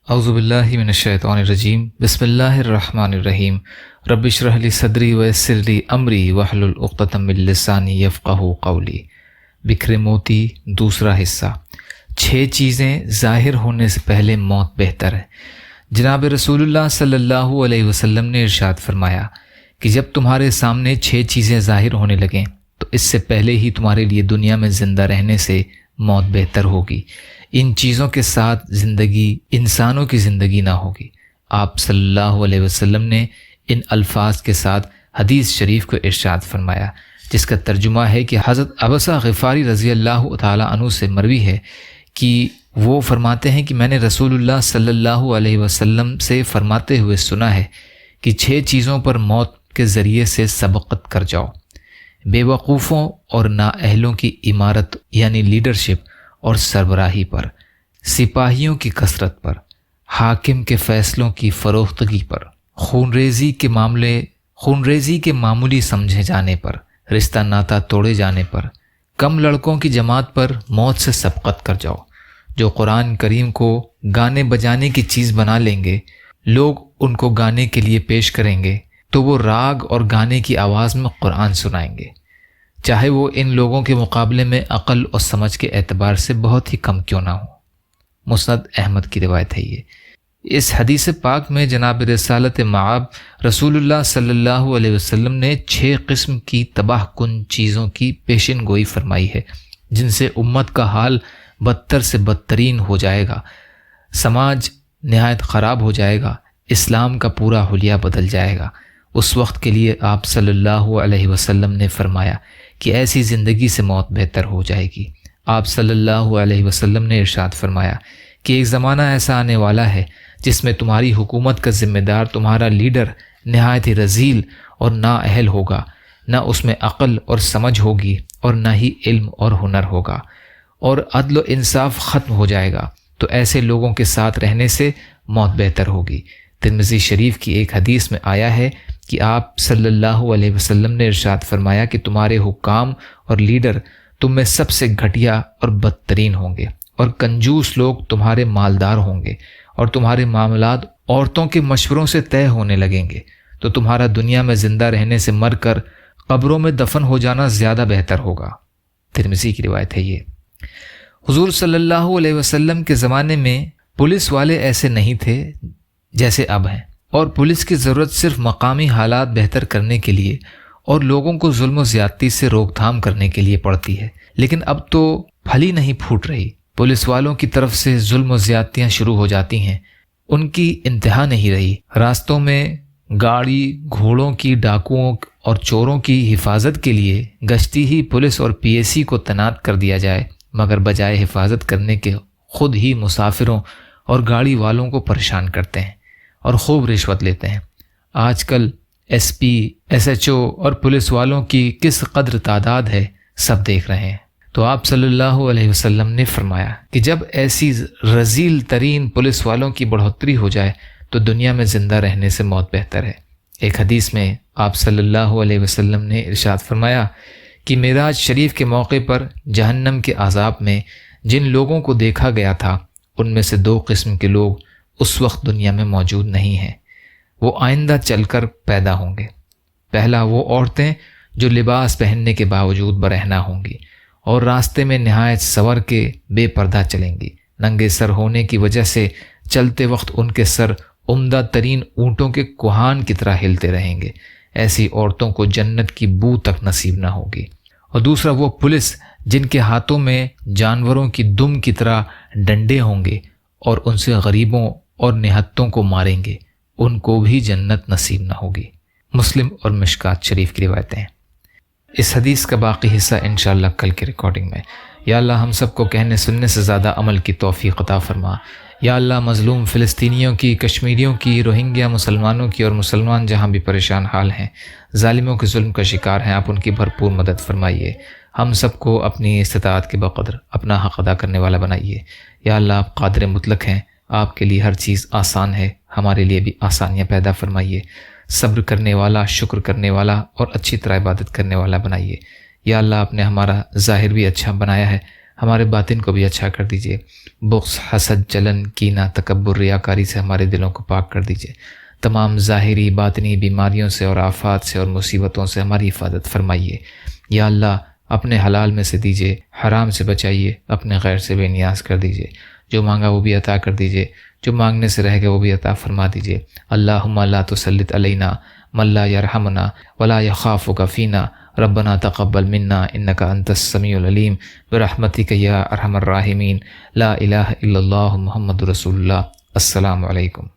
اعوذ باللہ من الشیطان الرجیم بسم اللہ الرحمن الرحیم رب اشرح لی صدری ویسر لی امری واحلل عقدۃ من لسانی یفقہوا قولی۔ بکھرے موتی دوسرا حصہ۔ 6 چیزیں ظاہر ہونے سے پہلے موت بہتر ہے۔ جناب رسول اللہ صلی اللہ علیہ وسلم نے ارشاد فرمایا کہ جب تمہارے سامنے 6 چیزیں ظاہر ہونے لگیں تو اس سے پہلے ہی تمہارے لیے دنیا میں زندہ رہنے سے موت بہتر ہوگی۔ ان چیزوں کے ساتھ زندگی انسانوں کی زندگی نہ ہوگی۔ آپ صلی اللہ علیہ وسلم نے ان الفاظ کے ساتھ حدیث شریف کو ارشاد فرمایا، جس کا ترجمہ ہے کہ حضرت ابسہ غفاری رضی اللہ تعالیٰ عنہ سے مروی ہے کہ وہ فرماتے ہیں کہ میں نے رسول اللہ صلی اللہ علیہ وسلم سے فرماتے ہوئے سنا ہے کہ 6 چیزوں پر موت کے ذریعے سے سبقت کر جاؤ: بے وقوفوں اور نااہلوں کی عمارت یعنی لیڈرشپ اور سربراہی پر، سپاہیوں کی کثرت پر، حاکم کے فیصلوں کی فروختگی پر، خونریزی کے معمولی سمجھے جانے پر، رشتہ ناتا توڑے جانے پر، کم لڑکوں کی جماعت پر موت سے سبقت کر جاؤ۔ جو قرآن کریم کو گانے بجانے کی چیز بنا لیں گے، لوگ ان کو گانے کے لیے پیش کریں گے تو وہ راگ اور گانے کی آواز میں قرآن سنائیں گے، چاہے وہ ان لوگوں کے مقابلے میں عقل اور سمجھ کے اعتبار سے بہت ہی کم کیوں نہ ہو۔ مسند احمد کی روایت ہے یہ۔ اس حدیث پاک میں جناب رسالت مآب رسول اللہ صلی اللہ علیہ وسلم نے 6 قسم کی تباہ کن چیزوں کی پیشن گوئی فرمائی ہے، جن سے امت کا حال بدتر سے بدترین ہو جائے گا، سماج نہایت خراب ہو جائے گا، اسلام کا پورا حلیہ بدل جائے گا۔ اس وقت کے لیے آپ صلی اللہ علیہ وسلم نے فرمایا کہ ایسی زندگی سے موت بہتر ہو جائے گی۔ آپ صلی اللہ علیہ وسلم نے ارشاد فرمایا کہ ایک زمانہ ایسا آنے والا ہے جس میں تمہاری حکومت کا ذمہ دار تمہارا لیڈر نہایت ہی رذیل اور نااہل ہوگا، نہ اس میں عقل اور سمجھ ہوگی اور نہ ہی علم اور ہنر ہوگا، اور عدل و انصاف ختم ہو جائے گا۔ تو ایسے لوگوں کے ساتھ رہنے سے موت بہتر ہوگی۔ ترمذی شریف کی ایک حدیث میں آیا ہے کہ آپ صلی اللہ علیہ وسلم نے ارشاد فرمایا کہ تمہارے حکام اور لیڈر تم میں سب سے گھٹیا اور بدترین ہوں گے، اور کنجوس لوگ تمہارے مالدار ہوں گے، اور تمہارے معاملات عورتوں کے مشوروں سے طے ہونے لگیں گے۔ تو تمہارا دنیا میں زندہ رہنے سے مر کر قبروں میں دفن ہو جانا زیادہ بہتر ہوگا۔ ترمذی کی روایت ہے یہ۔ حضور صلی اللہ علیہ وسلم کے زمانے میں پولیس والے ایسے نہیں تھے جیسے اب ہیں، اور پولیس کی ضرورت صرف مقامی حالات بہتر کرنے کے لیے اور لوگوں کو ظلم و زیادتی سے روک تھام کرنے کے لیے پڑتی ہے، لیکن اب تو پھلی نہیں پھوٹ رہی۔ پولیس والوں کی طرف سے ظلم و زیادتیاں شروع ہو جاتی ہیں، ان کی انتہا نہیں رہی۔ راستوں میں گاڑی گھوڑوں کی ڈاکوؤں اور چوروں کی حفاظت کے لیے گشتی ہی پولیس اور پی ایس سی کو تعینات کر دیا جائے، مگر بجائے حفاظت کرنے کے خود ہی مسافروں اور گاڑی والوں کو پریشان کرتے ہیں اور خوب رشوت لیتے ہیں۔ آج کل S P, S H O اور پولیس والوں کی کس قدر تعداد ہے، سب دیکھ رہے ہیں۔ تو آپ صلی اللہ علیہ وسلم نے فرمایا کہ جب ایسی رذیل ترین پولیس والوں کی بڑھوتری ہو جائے تو دنیا میں زندہ رہنے سے موت بہتر ہے۔ ایک حدیث میں آپ صلی اللہ علیہ وسلم نے ارشاد فرمایا کہ معراج شریف کے موقع پر جہنم کے عذاب میں جن لوگوں کو دیکھا گیا تھا، ان میں سے 2 قسم کے لوگ اس وقت دنیا میں موجود نہیں ہیں، وہ آئندہ چل کر پیدا ہوں گے۔ پہلا، وہ عورتیں جو لباس پہننے کے باوجود برہنہ ہوں گی اور راستے میں نہایت سنور کے بے پردہ چلیں گی۔ ننگے سر ہونے کی وجہ سے چلتے وقت ان کے سر عمدہ ترین اونٹوں کے کوہان کی طرح ہلتے رہیں گے۔ ایسی عورتوں کو جنت کی بو تک نصیب نہ ہوگی۔ اور دوسرا، وہ پولیس جن کے ہاتھوں میں جانوروں کی دم کی طرح ڈنڈے ہوں گے اور ان سے غریبوں اور نہتوں کو ماریں گے، ان کو بھی جنت نصیب نہ ہوگی۔ مسلم اور مشکات شریف کی روایتیں ہیں۔ اس حدیث کا باقی حصہ انشاءاللہ کل کی ریکارڈنگ میں۔ یا اللہ ہم سب کو کہنے سننے سے زیادہ عمل کی توفیق عطا فرما۔ یا اللہ مظلوم فلسطینیوں کی، کشمیریوں کی، روہنگیا مسلمانوں کی اور مسلمان جہاں بھی پریشان حال ہیں، ظالموں کے ظلم کا شکار ہیں، آپ ان کی بھرپور مدد فرمائیے۔ ہم سب کو اپنی استطاعت کے بقدر اپنا حق ادا کرنے والا بنائیے۔ یا اللہ آپ قادر مطلق ہیں، آپ کے لیے ہر چیز آسان ہے، ہمارے لیے بھی آسانیاں پیدا فرمائیے۔ صبر کرنے والا، شکر کرنے والا اور اچھی طرح عبادت کرنے والا بنائیے۔ یا اللہ آپ نے ہمارا ظاہر بھی اچھا بنایا ہے، ہمارے باطن کو بھی اچھا کر دیجیے، بغض، حسد، جلن، کینہ، تکبر، ریاکاری سے ہمارے دلوں کو پاک کر دیجیے، تمام ظاہری باطنی بیماریوں سے اور آفات سے اور مصیبتوں سے ہماری حفاظت فرمائیے۔ یا اللہ اپنے حلال میں سے دیجیے، حرام سے بچائیے، اپنے غیر سے بے نیاز کر دیجیے، جو مانگا وہ بھی عطا کر دیجیے، جو مانگنے سے رہ گئے وہ بھی عطا فرما دیجیے۔ اللہم لا تسلط علینا من لا یرحمنا ولا یخافک فینا ربنا تقبل منا انک انت السمیع العلیم برحمتک یا ارحم الراحمین لا الہ الا اللہ محمد رسول اللہ۔ السلام علیکم۔